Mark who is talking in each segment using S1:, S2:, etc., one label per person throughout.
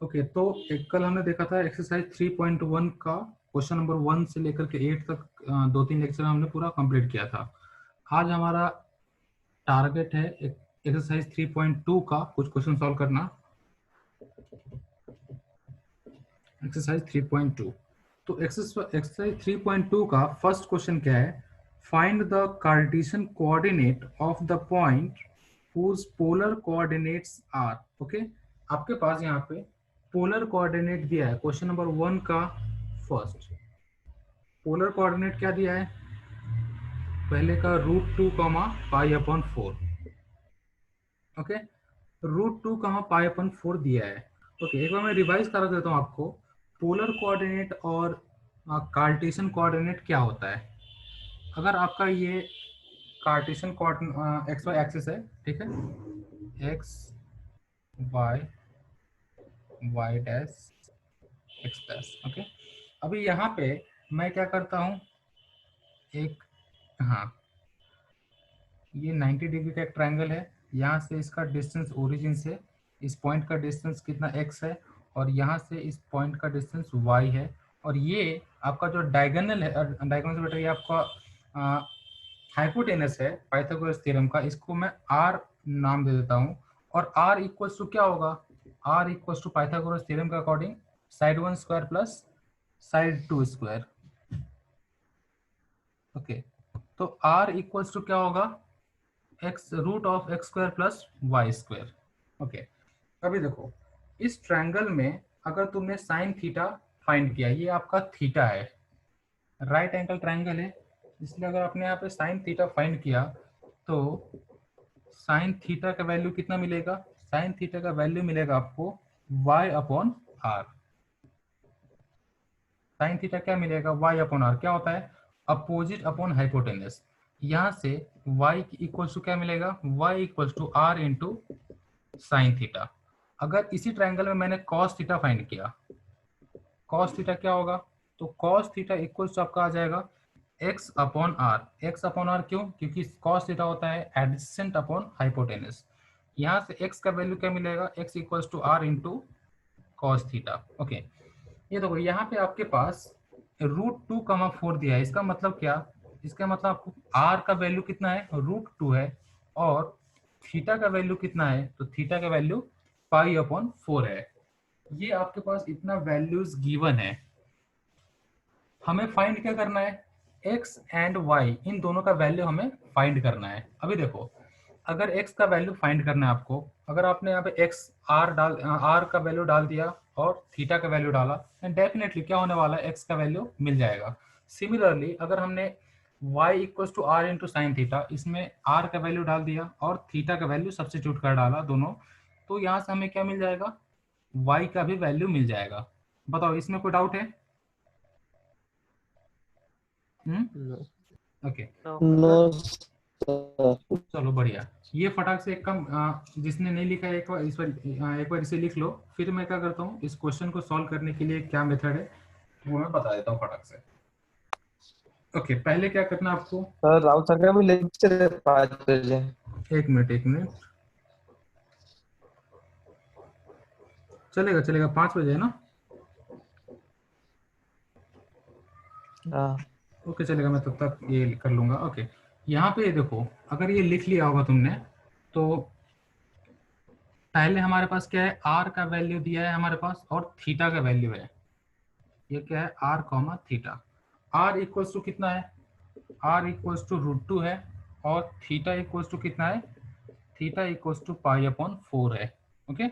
S1: Okay, तो एक कल हमने देखा था एक्सरसाइज 3.1 का क्वेश्चन नंबर 1 से लेकर के 8 तक दो तीन लेक्चर हमने पूरा कंप्लीट किया था। आज हमारा टारगेट है एक्सरसाइज 3.2 का कुछ क्वेश्चन सॉल्व करना। एक्सरसाइज 3.2, तो एक्सरसाइज 3.2 का फर्स्ट क्वेश्चन क्या है? Find the Cartesian coordinate of the point whose polar coordinates are. Okay, आपके पास यहाँ पे पोलर कोऑर्डिनेट दिया है क्वेश्चन नंबर 1 का। फर्स्ट पोलर कोऑर्डिनेट क्या दिया है? पहले का √2 पाई/4। ओके, √2 पाई/4 दिया है। ओके, एक बार मैं रिवाइज करा देता हूँ आपको। पोलर कोऑर्डिनेट और कार्टेशियन कोऑर्डिनेट क्या होता है? अगर आपका ये Cartesian coordinate x y axis है, ठीक है, x y y dash x dash. Okay, अभी यहाँ पे मैं क्या करता हूँ, एक, हाँ, ये 90 डिग्री का एक ट्रायंगल है। यहाँ से इसका डिस्टेंस ओरिजिन से इस पॉइंट का डिस्टेंस कितना x है, और यहाँ से इस पॉइंट का डिस्टेंस y है। और ये आपका जो डायगोनल है, डायगोनल से बेटा ये आपका हाइपोटेनस है पाइथागोरस थ्योरम का, इसको मैं r नाम दे देता हूँ। और r इक्वल्स टू क्या होगा? r equals to Pythagoras theorem के according side 1 square plus side 2 square. Okay, तो r इक्वल्स टू क्या होगा? x√x² plus y square. Okay, अभी देखो, इस ट्रायंगल में अगर तुमने साइन थीटा फाइंड किया, ये आपका थीटा है, राइट एंगल ट्रायंगल है, इसलिए अगर आपने यहाँ पे साइन थीटा फाइंड किया तो साइन थीटा का वैल्यू कितना मिलेगा? साइन थीटा का वैल्यू मिलेगा आपको y/r। साइन थीटा क्या मिलेगा? y/r क्या होता है? Opposite upon hypotenuse. यहाँ से y इक्वल्स टू क्या मिलेगा? y equals to r into sine theta. अगर इसी ट्रायंगल में मैंने कॉस थीटा फाइंड किया, कॉस थीटा क्या होगा? तो कॉस थीटा इक्वल्स टू आपका आ जाएगा x/r। x/r क्यों? क्योंकि कॉस थीटा होता है एडजेसेंट अपॉन हाइपोटेनस। यहाँ से x का वैल्यू क्या मिलेगा? x equals to r into cos theta. Okay, ये देखो यहाँ पे आपके पास √2, 4 दिया है। इसका मतलब क्या? इसका मतलब आपको r का वैल्यू कितना है? √2 है, और थीटा का वैल्यू कितना है? तो थीटा का वैल्यू पाई/4 है। ये आपके पास इतना वैल्यूज गिवन है। हमें फाइंड क्या करना है? x एंड y, इन दोनों का वैल्यू हमें फाइंड करना है। अभी देखो, अगर x का वैल्यू फाइंड करना है आपको, अगर आपने यहाँ पे x r का वैल्यू डाल दिया और थीटा का वैल्यू डाला, डेफिनेटली क्या होने वाला है? x का वैल्यू मिल जाएगा। सिमिलरली अगर हमने y equals to r into sine theta, इसमें r का वैल्यू डाल दिया और थीटा का वैल्यू सब्स्टिट्यूट कर डाला दोनों, तो यहाँ से हमें क्या मिल जाएगा? y का भी वैल्यू मिल जाएगा। बताओ, इसमें कोई डाउट है? ओके,
S2: नो
S1: चलो बढ़िया। ये फटाक से एक कम, जिसने नहीं लिखा है एक बार इसे लिख लो। फिर मैं क्या करता हूँ, इस क्वेश्चन को सॉल्व करने के लिए क्या मेथड है वो मैं बता देता हूँ फटाक से। ओके, पहले क्या करना है आपको?
S2: सर, राउत सर का भी लेक्चर है 5 बजे।
S1: एक मिनट, एक मिनट, चलेगा चलेगा, 5 बजे है ना?
S2: हाँ
S1: ओके चलेगा, मैं तब तक ये कर लूंगा। ओके, यहाँ पे देखो, अगर ये लिख लिया होगा तुमने, तो पहले हमारे पास क्या है? आर का वैल्यू दिया है हमारे पास, और थीटा का वैल्यू है। ये क्या है? r, theta. r equals to कितना है? r इक्वल्स टू √2 है, और थीटा इक्वल्स टू कितना है? थीटा इक्वल्स टू पाई/4 है। ओके,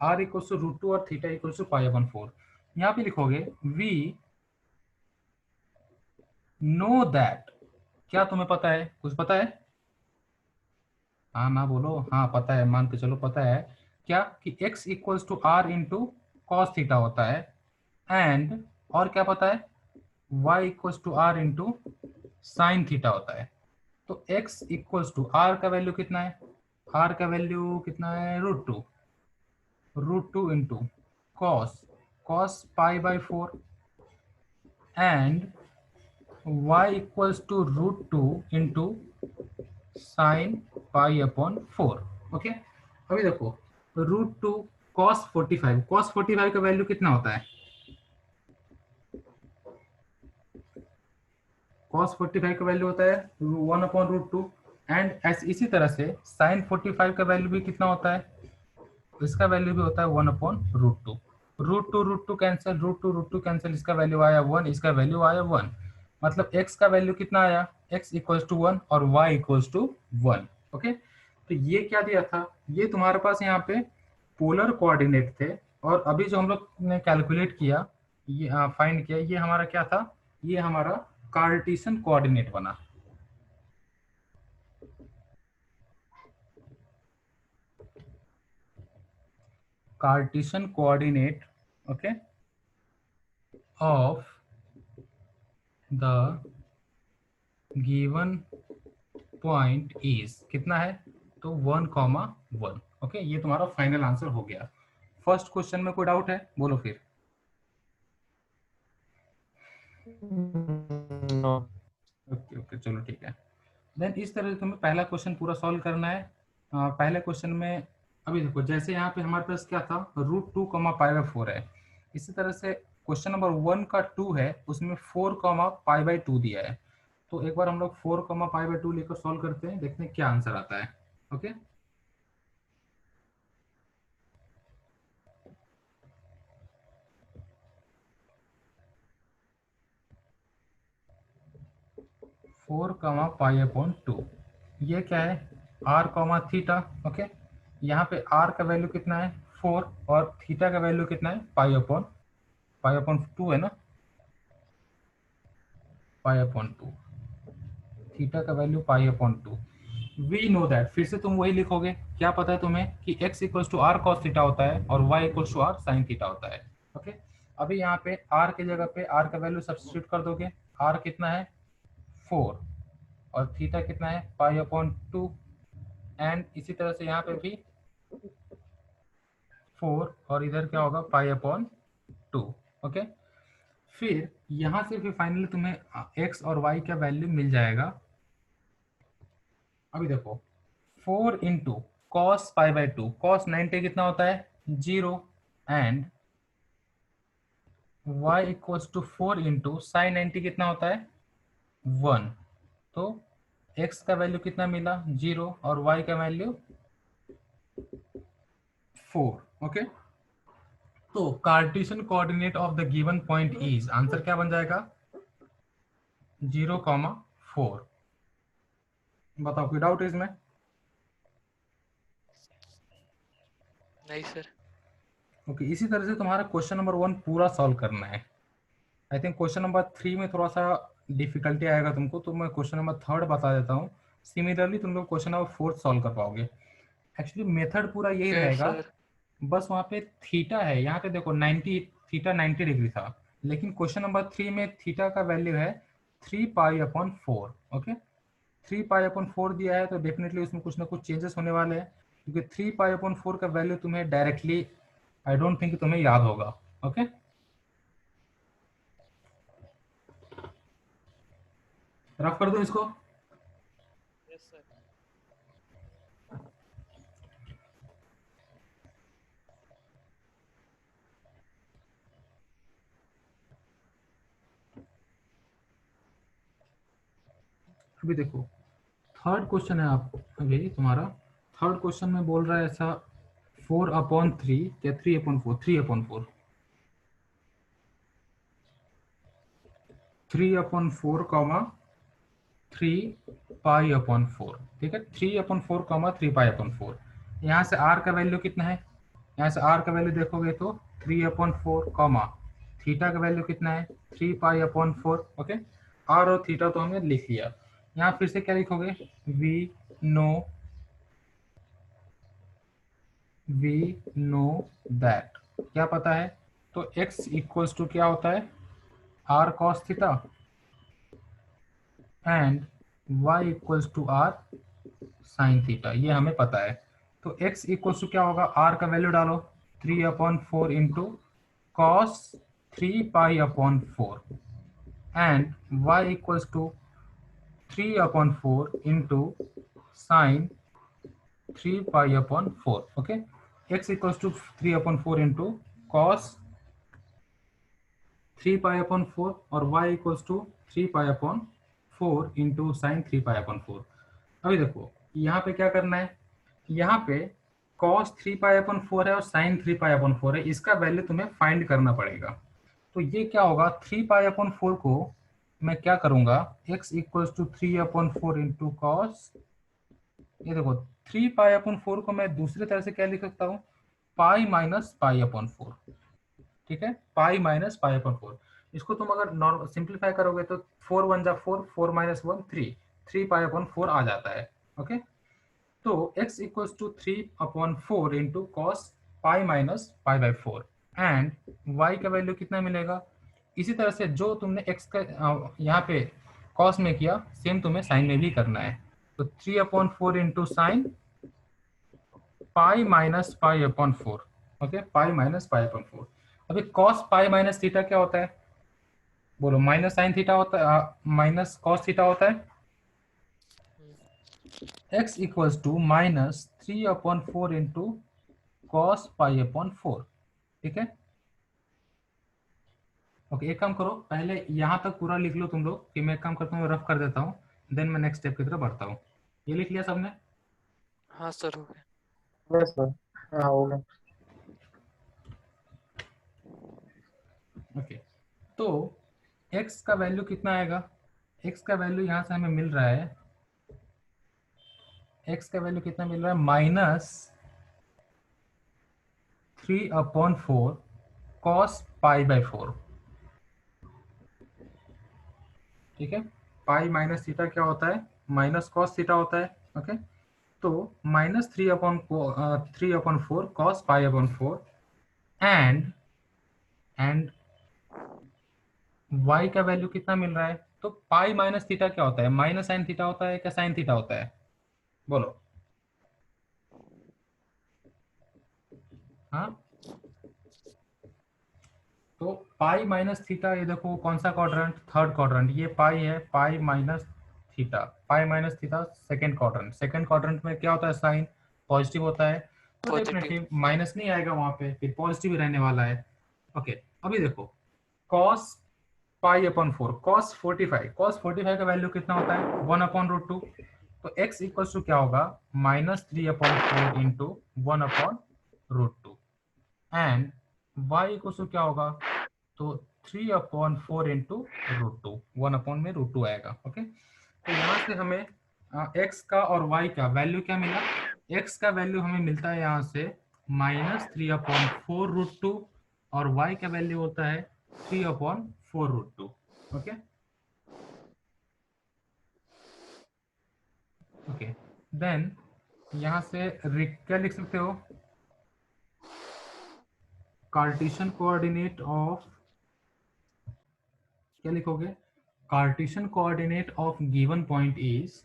S1: r इक्वल्स टू √2 और थीटा इक्वल्स टू पाई/4। यहाँ पे लिखोगे वी नो दैट। क्या तुम्हें पता है? कुछ पता है? हाँ ना बोलो, हाँ पता है, मान के चलो पता है। क्या कि x equals to r into cos theta होता है, एंड और क्या पता है? y equals to r into sine theta होता है। तो x इक्वल्स टू r का वैल्यू कितना है? r का वैल्यू कितना है? √2 इंटू कॉस कॉस पाई/4, and y equals to √2 into sine पाई/4। ओके, अभी देखो, √2 cos 45 का वैल्यू कितना होता है? cos 45 का वैल्यू होता है 1/√2 एंड इसी तरह से sin 45 का वैल्यू भी कितना होता है? इसका वैल्यू भी होता है 1/√2। √2 कैंसिल, √2 कैंसिल, इसका वैल्यू आया 1, इसका वैल्यू आया 1। मतलब x का वैल्यू कितना आया? x इक्वल्स टू 1 और y इक्वल्स टू 1। ओके, तो ये क्या दिया था? ये तुम्हारे पास यहाँ पे पोलर कोऑर्डिनेट थे, और अभी जो हम लोग ने कैलकुलेट किया, ये फाइंड किया, ये हमारा क्या था? ये हमारा कार्टेशियन कोऑर्डिनेट बना। Cartesian coordinate, okay, of the given point is कितना है? तो 1,1। ओके, ये तुम्हारा फाइनल आंसर हो गया। फर्स्ट क्वेश्चन में कोई डाउट है? बोलो फिर।
S2: नो।
S1: ओके ओके, चलो ठीक है। देन इस तरह से तुम्हें पहला क्वेश्चन पूरा सॉल्व करना है। पहले क्वेश्चन में अभी देखो, जैसे यहाँ पे हमारे पास क्या था, √2, है। इसी तरह से क्वेश्चन नंबर 1 का 2 है, उसमें 4, दिया है। तो एक बार हम लोग 4, लेकर सॉल्व करते हैं, देखते हैं क्या आंसर आता है। ओके, 4, ये क्या है? r, okay. यहाँ पे r का वैल्यू कितना है? 4, और थीटा का वैल्यू कितना है? पाई अपॉन 2 है ना, पाई अपॉन 2। थीटा का value pi upon 2। We know that, फिर से तुम वही लिखोगे, क्या पता है तुम्हें कि x equals to r cos theta होता है और y equals to r sine theta होता है। ओके, अभी यहाँ पे r की जगह पे r का वैल्यू सब्स्टिट्यूट कर दोगे। r कितना है? 4, और थीटा कितना है? पाई अपॉन 2। एंड इसी तरह से यहाँ पे भी 4, और इधर क्या होगा? पाई अपॉन 2। ओके, फिर यहाँ से फिर फाइनली तुम्हें x और y का वैल्यू मिल जाएगा। अभी देखो, 4 × cos π/2, cos 90 कितना होता है? 0, and y equals to 4 × sin 90 कितना होता है? 1। तो x का वैल्यू कितना मिला? 0, और y का वैल्यू 4। ओके, तो Cartesian coordinate of the given point is, answer क्या बन जाएगा? 0,4। बताओ, कोई डाउट है इसमें?
S3: नहीं सर।
S1: ओके, इसी तरह से तुम्हारा क्वेश्चन नंबर 1 पूरा सॉल्व करना है। आई थिंक क्वेश्चन नंबर 3 में थोड़ा सा डिफिकल्टी आएगा तुमको, तो मैं क्वेश्चन नंबर 3 बता देता हूँ। सिमिलरली तुम लोग क्वेश्चन नंबर 4 सॉल्व कर पाओगे। एक्चुअली मेथड पूरा यही
S3: ओके
S1: रहेगा,
S3: सर।
S1: बस वहाँ पे थीटा है, यहाँ पे देखो 90, थीटा 90 डिग्री था, लेकिन क्वेश्चन नंबर 3 में थीटा का वैल्यू है 3π/4। ओके, 3π/4 दिया है, तो डेफिनेटली उसमें कुछ ना कुछ चेंजेस होने वाले हैं, क्योंकि 3π/4 का वैल्यू तुम्हें डायरेक्टली आई डोंट थिंक तुम्हें याद होगा। ओके, रफ कर दो इसको।
S3: Yes sir.
S1: अभी देखो, थर्ड क्वेश्चन है आप, अभी तुम्हारा थर्ड क्वेश्चन में बोल रहा है ऐसा 4/3 या 3/4, 3/4, 3/4 कॉमा 3π/4। ठीक है, 3/4 कॉमा 3π/4। यहाँ से r का वैल्यू कितना है? यहाँ से r का वैल्यू देखोगे तो 3/4 कॉमा थीटा का वैल्यू कितना है? 3π/4। ओके, r और थीटा तो हमने लिख लिया। यहाँ फिर से क्या लिखोगे? वी नो दैट, क्या पता है? तो x इक्वल्स टू क्या होता है? r cos theta, and y equals to r sine theta, ये हमें पता है। तो x इक्वल्स टू क्या होगा? r का वैल्यू डालो, 3/4 into cos 3π/4, and y equals to 3/4 into sine 3π/4। Okay, x equals to 3/4 into cos 3 पाई/4 और y इक्वल्स टू 3 पाई/4 इंटू साइन 3 पाई/4। अभी देखो यहाँ पे क्या करना है, यहाँ पे cos 3 पाई/4 है और sin 3 पाई/4 है, इसका वैल्यू तुम्हें फाइंड करना पड़ेगा। तो ये क्या होगा, 3 पाई/4 को मैं क्या करूंगा, x equals to 3/4 into cos, ये देखो 3 पाई/4 को मैं दूसरी तरह से क्या लिख सकता हूँ, पाई माइनस पाई/4। ठीक है, पाई माइनस पाई/4। इसको तुम अगर नॉर्मल सिंप्लीफाई करोगे तो 4 1 जा 4, 4 माइनस 1 3, 3 पाई/4 आ जाता है। ओके, तो x equals to 3/4 into cos pi minus पाई/4 एंड y का वैल्यू कितना मिलेगा, इसी तरह से जो तुमने x का यहाँ पे कॉस में किया सेम तुम्हें साइन में भी करना है। तो 3/4 इंटू साइन पाई माइनस पाई/4। ओके, पाई माइनस पाई/4। अभी कॉस पाई माइनस थीटा क्या होता है, बोलो, माइनस साइन थीटा होता है, माइनस कॉस थीटा होता है। x equals to -3/4 into cos पाई/4। ठीक है, ओके, एक काम करो, पहले यहाँ तक पूरा लिख लो तुम लोग, कि मैं एक काम करता हूँ, रफ कर देता हूँ, देन मैं नेक्स्ट स्टेप की तरफ बढ़ता हूँ। ये लिख लिया सबने?
S3: हाँ सर, हो गया।
S2: Yes sir. हाँ हो गया।
S1: ओके, तो x का वैल्यू कितना आएगा, x का वैल्यू यहाँ से हमें मिल रहा है, x का वैल्यू कितना मिल रहा है, -3/4 कॉस पाई/4। ठीक है, पाई माइनस थीटा क्या होता है, माइनस कॉस थीटा होता है। ओके, तो -3/4 कॉस पाई/4 एंड y का वैल्यू कितना मिल रहा है, तो पाई माइनस थीटा क्या होता है, माइनस साइन थीटा होता है क्या साइन थीटा होता है, बोलो। हाँ, तो पाई माइनस थीटा, ये देखो कौन सा क्वाड्रेंट, थर्ड क्वाड्रेंट, ये पाई है, pi minus theta, pi minus theta second quadrant, second quadrant में क्या होता है, साइन पॉजिटिव होता है, तो
S3: पॉजिटिव।
S1: डेफिनेटली माइनस नहीं आएगा वहां पे, फिर पॉजिटिव ही रहने वाला है। ओके, अभी देखो कॉस पाई/4, कॉस 45 का वैल्यू कितना होता है, 1/√2। तो x इक्वल्स टू क्या होगा, -3/4 into 1/√2 and y equals to क्या होगा, तो 3/4 इंटू √2, 1/√2 आएगा। ओके, तो यहाँ से हमें x का और y का वैल्यू क्या मिला, x का वैल्यू हमें मिलता है यहाँ से -3/4 √2 और y का वैल्यू होता है 3/4 √2। ओके, ओके, देन यहाँ से क्या लिख सकते हो, कार्टेशियन कोऑर्डिनेट ऑफ, क्या लिखोगे, Cartesian coordinate of given point is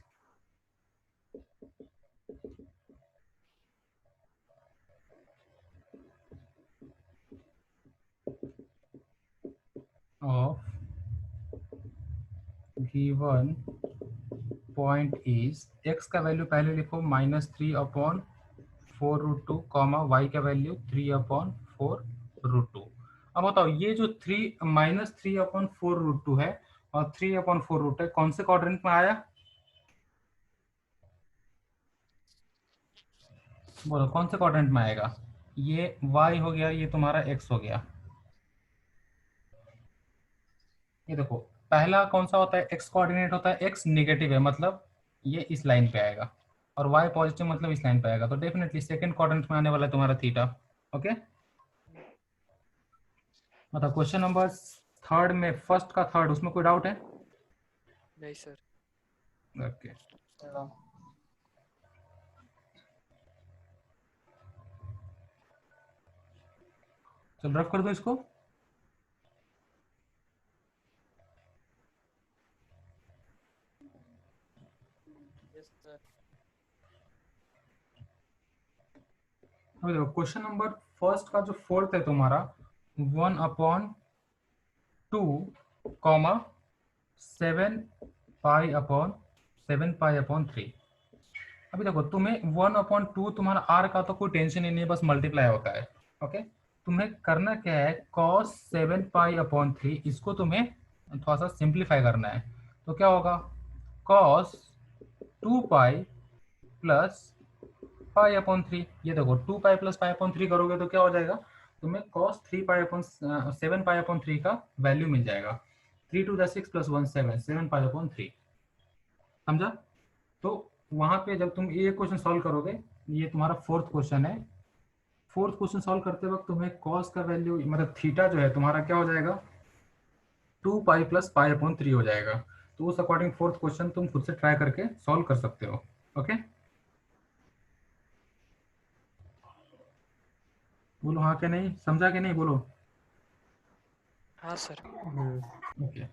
S1: of given point is, x का वैल्यू पहले लिखो -3/4 √2 कॉमा y का वैल्यू 3/4 √2। अब बताओ ये जो -3/4 √2 है और 3/4 √2 है, कौन से क्वाड्रेंट में आया, बोलो कौन से क्वाड्रेंट में आएगा, ये y हो गया, ये तुम्हारा x हो गया। ये देखो पहला कौन सा होता है, x कोऑर्डिनेट होता है, x नेगेटिव है मतलब ये इस लाइन पे आएगा, और y पॉजिटिव मतलब इस लाइन पे आएगा, तो डेफिनेटली सेकंड क्वाड्रेंट में आने वाला है तुम्हारा थीटा। ओके, मतलब क्वेश्चन नंबर थर्ड में फर्स्ट का थर्ड, उसमें कोई डाउट है?
S3: नहीं सर।
S1: ओके, चल रफ कर दो इसको।
S3: Yes sir.
S1: अभी देखो क्वेश्चन नंबर फर्स्ट का जो फोर्थ है तुम्हारा 1/2 कॉमा 7 पाई/3। अभी देखो तुम्हें 1/2 तुम्हारा आर का तो कोई टेंशन ही नहीं है, बस मल्टीप्लाई होता है। ओके, तुम्हें करना क्या है, cos 7 पाई/3 इसको तुम्हें थोड़ा सा सिंप्लीफाई करना है। तो क्या होगा, cos 2 पाई प्लस पाई/3। ये देखो 2 पाई प्लस पाई/3 करोगे तो क्या हो जाएगा, तुम्हें cos 3 पाई/7 पाई/3 का वैल्यू मिल जाएगा। 3 to the 6 प्लस 1 7, 7 पाई/3। समझा? तो वहां पे जब तुम ये क्वेश्चन सॉल्व करोगे, ये तुम्हारा फोर्थ क्वेश्चन है। फोर्थ क्वेश्चन सॉल्व करते वक्त तुम्हें कॉस का वैल्यू मतलब थीटा जो है तुम्हारा क्या हो जाएगा, 2 पाई प्लस पाई/3 हो जाएगा। तो उस अकॉर्डिंग फोर्थ क्वेश्चन तुम खुद से ट्राई करके सॉल्व कर सकते हो। ओके, बोलो हाँ के नहीं, समझा के नहीं, बोलो।
S3: हाँ सर।
S1: ओके,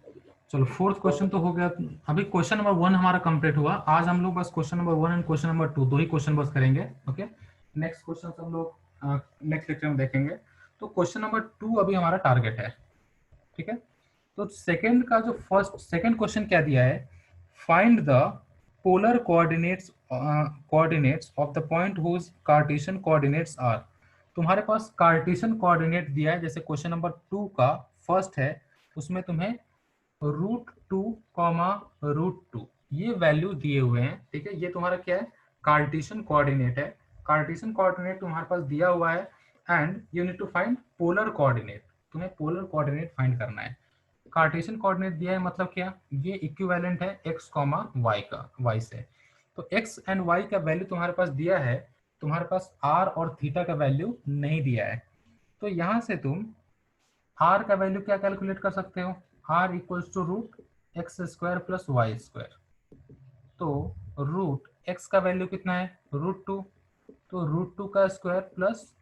S1: चलो फोर्थ क्वेश्चन तो हो गया। अभी क्वेश्चन नंबर 1 हमारा कंप्लीट हुआ। आज हम लोग बस question number 1 and question number 2 दो ही क्वेश्चन बस करेंगे। ओके, नेक्स्ट क्वेश्चन हम लोग नेक्स्ट लेक्चर में देखेंगे। तो क्वेश्चन नंबर 2 अभी हमारा टारगेट है। ठीक है, तो सेकंड का जो फर्स्ट सेकंड क्वेश्चन क्या दिया है, find the polar coordinates of the point whose Cartesian coordinates are. तुम्हारे पास कार्टेशियन कोऑर्डिनेट दिया है, जैसे क्वेश्चन नंबर 2 का फर्स्ट है, उसमें तुम्हें √2, ये वैल्यू दिए हुए हैं। ठीक है, ये तुम्हारा क्या है, कार्टेशियन कोऑर्डिनेट है। कार्टेशियन कोऑर्डिनेट तुम्हारे पास दिया हुआ है and you need to find polar coordinate. तुम्हें पोलर कोऑर्डिनेट फाइंड करना है। कार्टेशियन कोऑर्डिनेट दिया है मतलब क्या, ये इक्विवेलेंट है x कॉमा वाई का, y से। तो x एंड y का वैल्यू तुम्हारे पास दिया है, तुम्हारे पास r और थीटा का वैल्यू नहीं दिया है। तो यहां से तुम r का वैल्यू क्या कैलकुलेट कर सकते हो, r equals to √x² plus y²। तो रूट x का वैल्यू कितना है, √2। तो √2 का स्क्वायर प्लस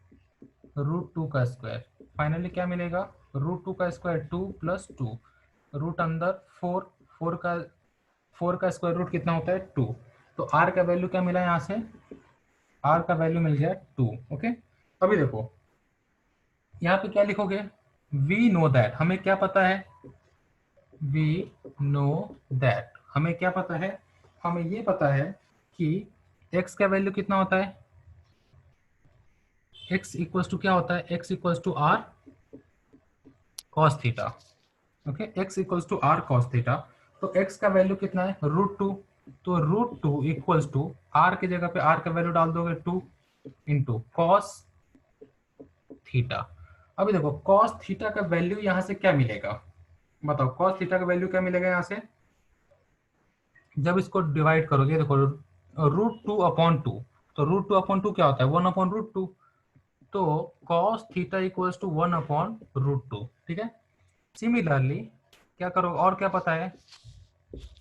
S1: √2 का स्क्वायर, फाइनली क्या मिलेगा, √2 का स्क्वायर 2 प्लस 2, रूट अंदर 4, 4 का स्क्वायर रूट कितना होता है 2। तो r का वैल्यू क्या मिला यहाँ से, r का वैल्यू मिल गया 2। ओके, अभी देखो यहाँ पे क्या लिखोगे, वी नो दैट, हमें क्या पता है, वी नो दैट, हमें क्या पता है, हमें ये पता है कि x का वैल्यू कितना होता है, x इक्वल्स टू क्या होता है, x equals to r cos theta. Okay, x equals to r cos theta. तो x का वैल्यू कितना है, √2। तो √2 इक्वल्स टू r की जगह पे r का वैल्यू डाल दोगे 2 इंटू cos थीटा। अभी देखो cos थीटा का वैल्यू यहाँ से क्या मिलेगा, बताओ cos थीटा का वैल्यू क्या मिलेगा यहाँ से, जब इसको डिवाइड करोगे, देखो √2/2, तो √2/2 क्या होता है, 1/√2। तो cos थीटा इक्वल्स टू 1/√2। ठीक है, सिमिलरली क्या करो, और क्या पता है,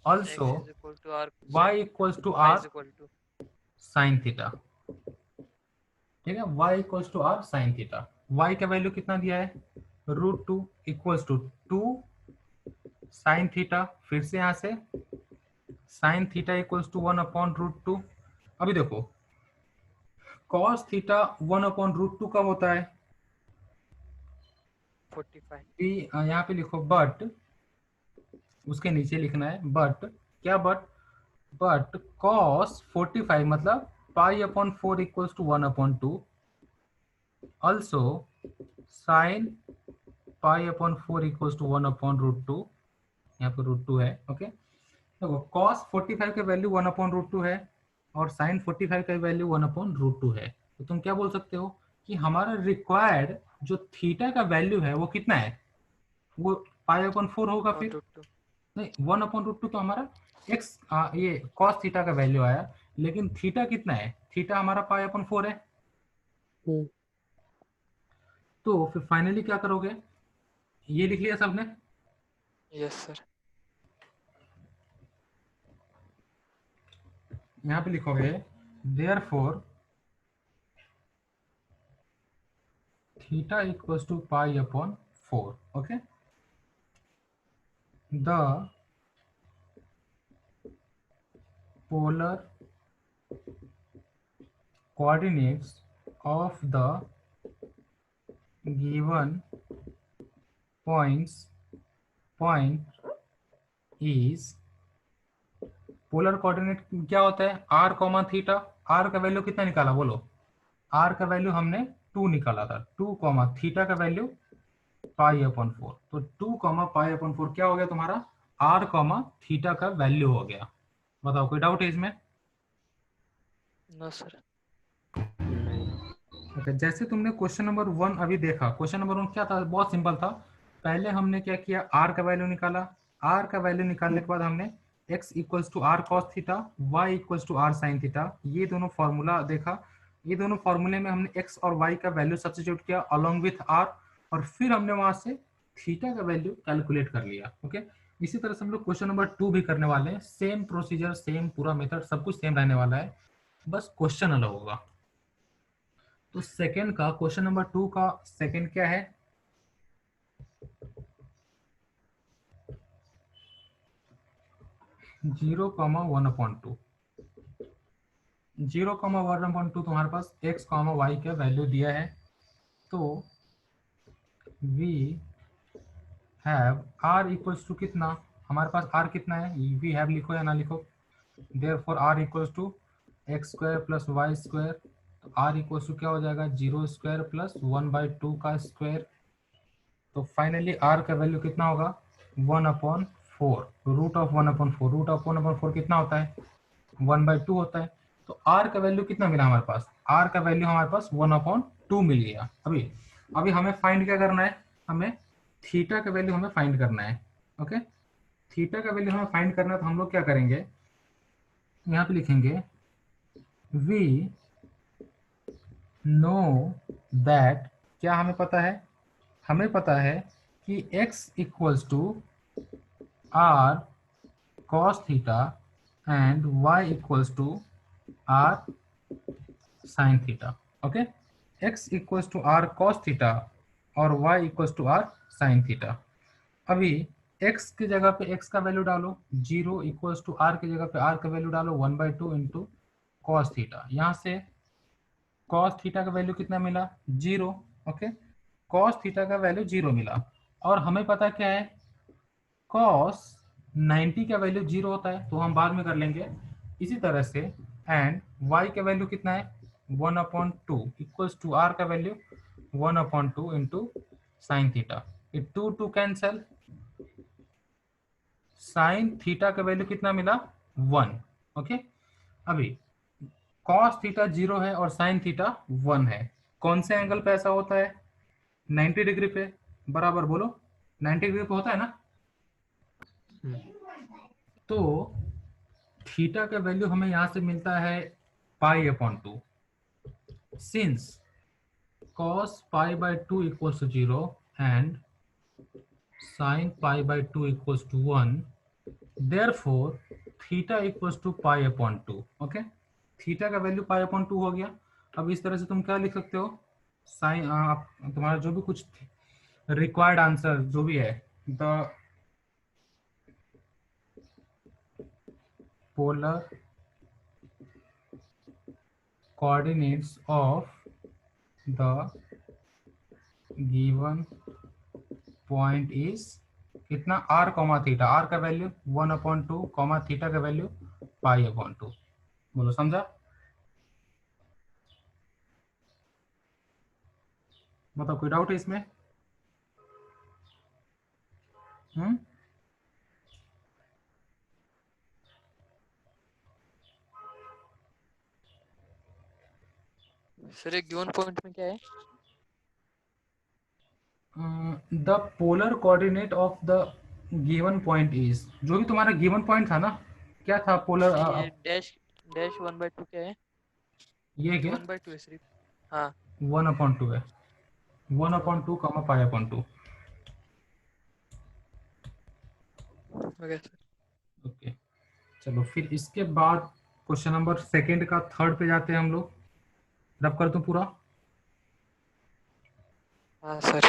S1: also
S3: X is equal to R
S1: y
S3: cosine,
S1: equals to
S3: Y
S1: r
S3: is equal to
S1: sine theta. ठीक है, y equals to r sine theta. y का वैल्यू कितना दिया है, √2 इक्वल्स टू 2 साइन थीटा, फिर से यहाँ से साइन थीटा इक्वल्स टू 1/√2। अभी देखो cos थीटा 1/√2 कब होता है,
S3: 45.
S1: कि यहाँ पे लिखो बट, उसके नीचे लिखना है बट, क्या बट cos 45 मतलब π/4 equals to 1/2, also sine π/4 equals to 1/√2। यहाँ पे √2 है। ओके, देखो cos 45 का वैल्यू 1/√2 है और sin 45 का वैल्यू 1/√2 है। तो तुम क्या बोल सकते हो कि हमारा रिक्वायर्ड जो थीटा का वैल्यू है वो कितना है, वो π/4 होगा।
S3: On
S1: फिर
S3: root 2.
S1: नहीं, 1/√2 तो हमारा एक्स ये cos थीटा का वैल्यू आया, लेकिन थीटा कितना है, थीटा हमारा π/4 है। तो फिर फाइनली क्या करोगे, ये लिख लिया सबने,
S3: Yes, sir.
S1: यहाँ पे लिखोगे therefore theta equals to π/4। Okay, the polar coordinates of the given points point is polar coordinate क्या होता है, आर कॉमा थीटा। आर का वैल्यू कितना निकाला बोलो, आर का वैल्यू हमने 2 निकाला था, 2 कॉमा थीटा का वैल्यू पाई अपॉन 4। तो 2 कॉमा पाई अपॉन 4 क्या हो गया तुम्हारा, आर कॉमा थीटा का वैल्यू हो गया। बताओ कोई डाउट है इसमें?
S3: No sir.
S1: ओके, जैसे तुमने क्वेश्चन नंबर 1 अभी देखा, क्वेश्चन नंबर 1 क्या था, बहुत सिंपल था। पहले हमने क्या किया, आर का वैल्यू निकाला। आर का वैल्यू निकालने के बाद हमने x equals to r cos theta, y equals to r sine theta, ये दोनों फॉर्मूला देखा। ये दोनों फॉर्मूले में हमने x और y का वैल्यू सब्स्टिट्यूट किया अलोंग विथ r, और फिर हमने वहां से थीटा का वैल्यू कैलकुलेट कर लिया। ओके, इसी तरह से हम लोग क्वेश्चन नंबर 2 भी करने वाले हैं। सेम प्रोसीजर, सेम पूरा मेथड, सब कुछ सेम रहने वाला है, बस क्वेश्चन अलग होगा। तो सेकंड का, क्वेश्चन नंबर 2 का सेकंड क्या है, zero comma one upon two. 0,1/2 तुम्हारे पास x, y का वैल्यू दिया है। तो we have r equals to कितना, हमारे पास r कितना है, वी हैव लिखो या ना लिखो, therefore r equals to x square plus y square. तो r इक्वल्स टू क्या हो जाएगा, 0 स्क्वायर प्लस 1/2 का स्क्वायर। तो फाइनली r का वैल्यू कितना होगा, 1/4, रूट ऑफ 1/4। रूट ऑफ 1/4 कितना होता है, 1/2 होता है। तो r का वैल्यू कितना मिला हमारे पास, r का वैल्यू हमारे पास 1/2 मिल गया। अभी अभी हमें फाइंड क्या करना है, हमें थीटा का वैल्यू हमें फाइंड करना है। ओके, थीटा का वैल्यू हमें फाइंड करना है, तो हम लोग क्या करेंगे, यहाँ पे लिखेंगे वी नो दैट, क्या हमें पता है, हमें पता है कि x equals to r cos theta and y equals to r sine theta. Okay, x equals to r cos theta और y equals to r sine theta. अभी x की जगह पे x का वैल्यू डालो, 0 इक्वल्स टू r की जगह पे r का वैल्यू डालो 1/2 इंटू कॉस थीटा। यहाँ से कॉस थीटा का वैल्यू कितना मिला, 0। ओके, कॉस थीटा का वैल्यू 0 मिला, और हमें पता क्या है, कॉस 90 का वैल्यू 0 होता है, तो हम बाद में कर लेंगे। इसी तरह से एंड y का वैल्यू कितना है, 1/2 इक्वल्स टू r का वैल्यू 1/2 इंटू साइन थीटा। ये 2 2 कैंसल, साइन थीटा का वैल्यू कितना मिला, 1। ओके, अभी कॉस थीटा 0 है और साइन थीटा 1 है। कौन से एंगल पे ऐसा होता है, 90 डिग्री पे, बराबर बोलो, 90 डिग्री पे होता है ना। तो थीटा का वैल्यू हमें यहां से मिलता है π/2, since cos π/2 equals to 0 and sin π/2 equals to 1, therefore theta equals to π/2। Okay, theta का वैल्यू π/2 हो गया। अब इस तरह से तुम क्या लिख सकते हो, साइन, तुम्हारा जो भी कुछ रिक्वायर्ड आंसर जो भी है, the polar coordinates of the given point is कितना, r कॉमा थीटा, r का वैल्यू 1/2 कॉमा थीटा का वैल्यू π/2। बोलो समझा, मतलब कोई डाउट है इसमें?
S3: सर ये गिवन पॉइंट में क्या है?
S1: The polar coordinate of the given point is, जो भी तुम्हारा गिवन पॉइंट था ना, क्या था पोलर,
S3: ये डैश डैश 1/2 क्या है?
S1: ये क्या
S3: 1/2 है सिर्फ। हाँ
S1: 1/2 है, 1/2 कॉमा π/2।
S3: Okay sir.
S1: ओके, चलो फिर इसके बाद क्वेश्चन नंबर सेकंड का थर्ड पे जाते हैं हम लोग। रब कर दूं पूरा,
S3: हाँ सर।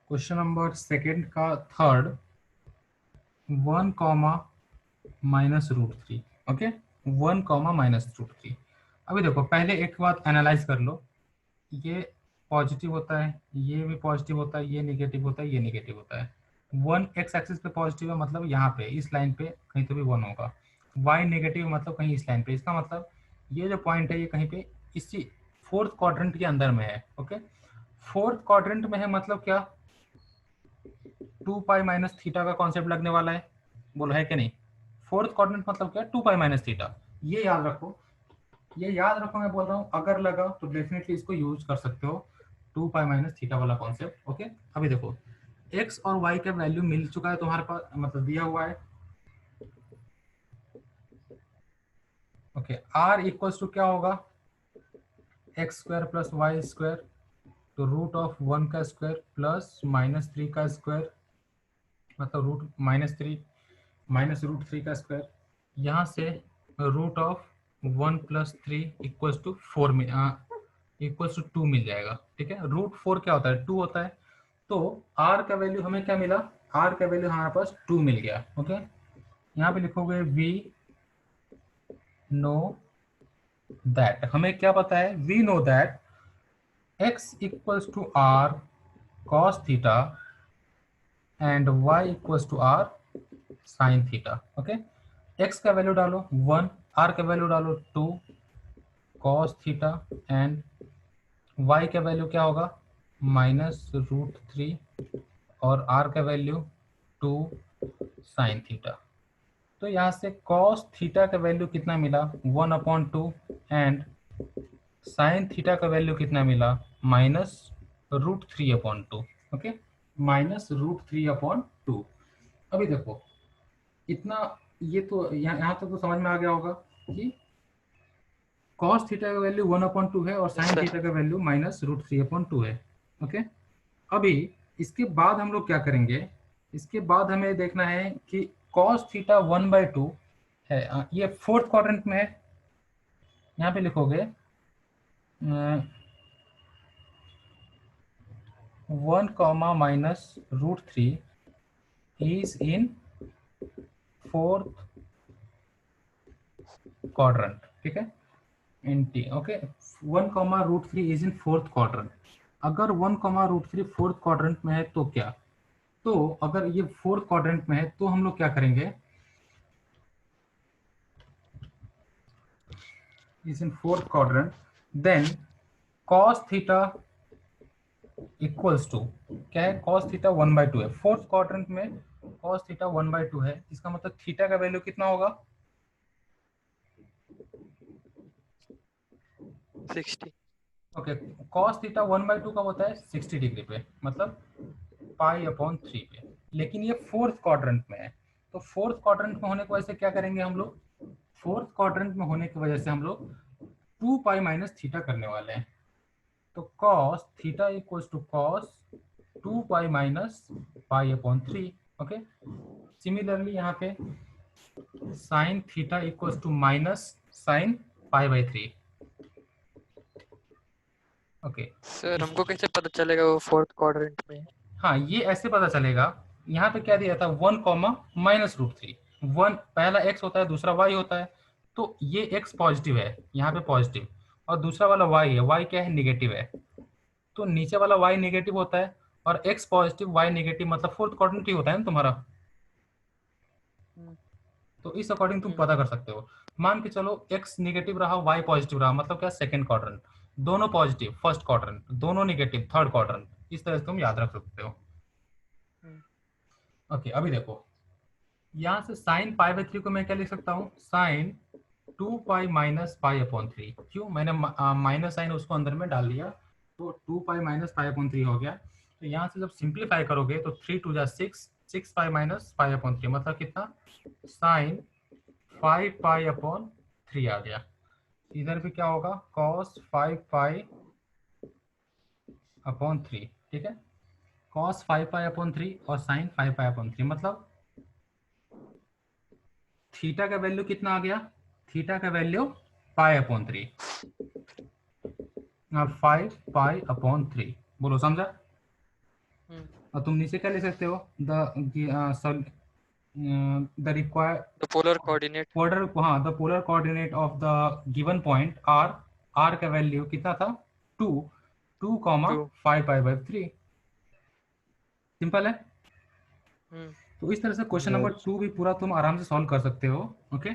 S1: क्वेश्चन नंबर सेकंड का थर्ड, 1 कॉमा -√3। Okay, 1 comma -√3। अभी देखो, पहले एक बात एनालाइज कर लो, ये पॉजिटिव होता है, ये भी पॉजिटिव होता है, ये नेगेटिव होता है, ये नेगेटिव होता है। 1 एक्स एक्सिस पे पॉजिटिव है, मतलब यहाँ पे इस लाइन पे कहीं तो भी 1 होगा। वाई नेगेटिव मतलब कहीं इस लाइन पे, इसका मतलब ये जो पॉइंट है ये कहीं पे इसी फोर्थ क्वाड्रेंट के अंदर में है। ओके, फोर्थ क्वाड्रेंट में है मतलब क्या, 2 पाई माइनस थीटा का कॉन्सेप्ट लगने वाला है, बोलो है कि नहीं। फोर्थ क्वाड्रेंट मतलब क्या, 2 पाई माइनस थीटा, ये याद रखो, ये याद रखो। मैं बोल रहा हूँ अगर लगा तो डेफिनेटली इसको यूज कर सकते हो, 2 पाई माइनस थीटा वाला कॉन्सेप्ट। ओके, अभी देखो x और y का वैल्यू मिल चुका है तुम्हारे पास, मतलब दिया हुआ है। ओके, r इक्वल्स टू क्या होगा, x square plus y square, तो रूट ऑफ 1 का स्क्वायर प्लस -3 का स्क्वायर, मतलब रूट -3 माइनस रूट 3 का स्क्वायर, यहाँ से root of 1 plus 3 equals to 4 में इक्वल्स टू 2 मिल जाएगा। ठीक है, रूट 4 क्या होता है, 2 होता है। तो r का वैल्यू हमें क्या मिला, r का वैल्यू हमारे पास 2 मिल गया। ओके, यहाँ पे लिखोगे वी नो दैट, हमें क्या पता है, we know that x equals to r cos theta and y equals to r sin theta. Okay, x का वैल्यू डालो 1, r का वैल्यू डालो 2 cos थीटा एंड y का वैल्यू क्या होगा, -√3 और r का वैल्यू 2 sin थीटा। तो यहाँ से cos थीटा का वैल्यू कितना मिला, 1/2 एंड sin थीटा का वैल्यू कितना मिला, -√3/2। ओके, -√3/2। अभी देखो इतना, ये तो यहाँ तक तो समझ में आ गया होगा कि cos थीटा का वैल्यू 1/2 है और
S3: यस
S1: sin
S3: सर।
S1: थीटा का वैल्यू -√3/2 है। ओके, अभी इसके बाद हम लोग क्या करेंगे, इसके बाद हमें देखना है कि cos थीटा 1/2 है, ये फोर्थ क्वाड्रेंट में है। यहाँ पे लिखोगे 1 -√3 इज इन फोर्थ क्वाड्रेंट। ठीक है, in t. Okay, 1 √3 is in fourth quadrant. अगर 1 √3 फोर्थ क्वाड्रेंट में है तो क्या, तो अगर ये फोर्थ क्वाड्रेंट में है तो हम लोग क्या करेंगे, is in fourth quadrant, then cos theta equals to क्या है, cos थीटा 1/2 है फोर्थ क्वाड्रेंट में, cos थीटा 1/2 है, इसका मतलब थीटा का वैल्यू कितना होगा,
S3: 60।
S1: ओके, cos थीटा 1/2 का होता है 60 डिग्री पे, मतलब π/3 पे। लेकिन ये फोर्थ क्वाड्रेंट में है, तो फोर्थ क्वाड्रेंट में होने की वजह से क्या करेंगे हम लोग, फोर्थ क्वाड्रेंट में होने की वजह से हम लोग 2 पाई माइनस थीटा करने वाले हैं। तो cos theta equals to cos 2 pi minus π/3। Okay, similarly यहाँ पे sin theta equals to minus sin π/3। Okay,
S3: sir हमको कैसे पता चलेगा वो फोर्थ क्वाड्रेंट में है?
S1: हाँ ये ऐसे पता चलेगा, यहाँ पे क्या दिया था 1 -√3, 1 पहला x होता है, दूसरा y होता है, तो ये x पॉजिटिव है यहाँ पे पॉजिटिव, और दूसरा वाला y है, y क्या है, निगेटिव है। तो नीचे वाला y नेगेटिव होता है और x पॉजिटिव y नेगेटिव, मतलब फोर्थ क्वाड्रेंट ही होता है ना तुम्हारा।
S3: हम्म,
S1: तो इस अकॉर्डिंग तुम
S3: हम्म,
S1: पता कर सकते हो। मान के चलो x निगेटिव रहा, y पॉजिटिव रहा, मतलब क्या, सेकंड क्वाड्रेंट, दोनों पॉजिटिव फर्स्ट क्वाड्रेंट, दोनों निगेटिव थर्ड क्वाड्रेंट, इस तरह से तुम याद रख सकते हो।
S3: हम्म।
S1: ओके, अभी देखो यहाँ से sin π/3 को मैं क्या लिख सकता हूँ, sin 2 पाई माइनस π/3। क्यों, मैंने माइनस साइन उसको अंदर में डाल दिया, तो 2 पाई माइनस π/3 हो गया। तो यहाँ से जब सिंप्लीफाई करोगे तो 3 2 जा 6, 6 पाई माइनस π/3 मतलब कितना, sin 5 π/3 आ गया। इधर भी क्या होगा, cos 5 π/3। ठीक है, cos 5 π/3 और sin 5 π/3, मतलब थीटा का वैल्यू कितना आ गया, थीटा का वैल्यू π/3, 5 π/3। बोलो समझा।
S3: हम्म।
S1: और तुम नीचे क्या ले सकते हो, the require
S3: the polar coordinate.
S1: Polar, हाँ the polar coordinate of the given point r, r का वैल्यू कितना था 2, 2, 5 पाई बाई 3। सिंपल है। तो इस तरह से क्वेश्चन नंबर 2 भी पूरा तुम आराम से सॉल्व कर सकते हो। ओके,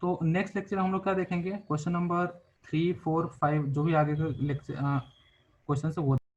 S1: तो नेक्स्ट लेक्चर हम लोग क्या देखेंगे, क्वेश्चन नंबर 3, 4, 5 जो भी आगे के लेक्चर क्वेश्चन है वो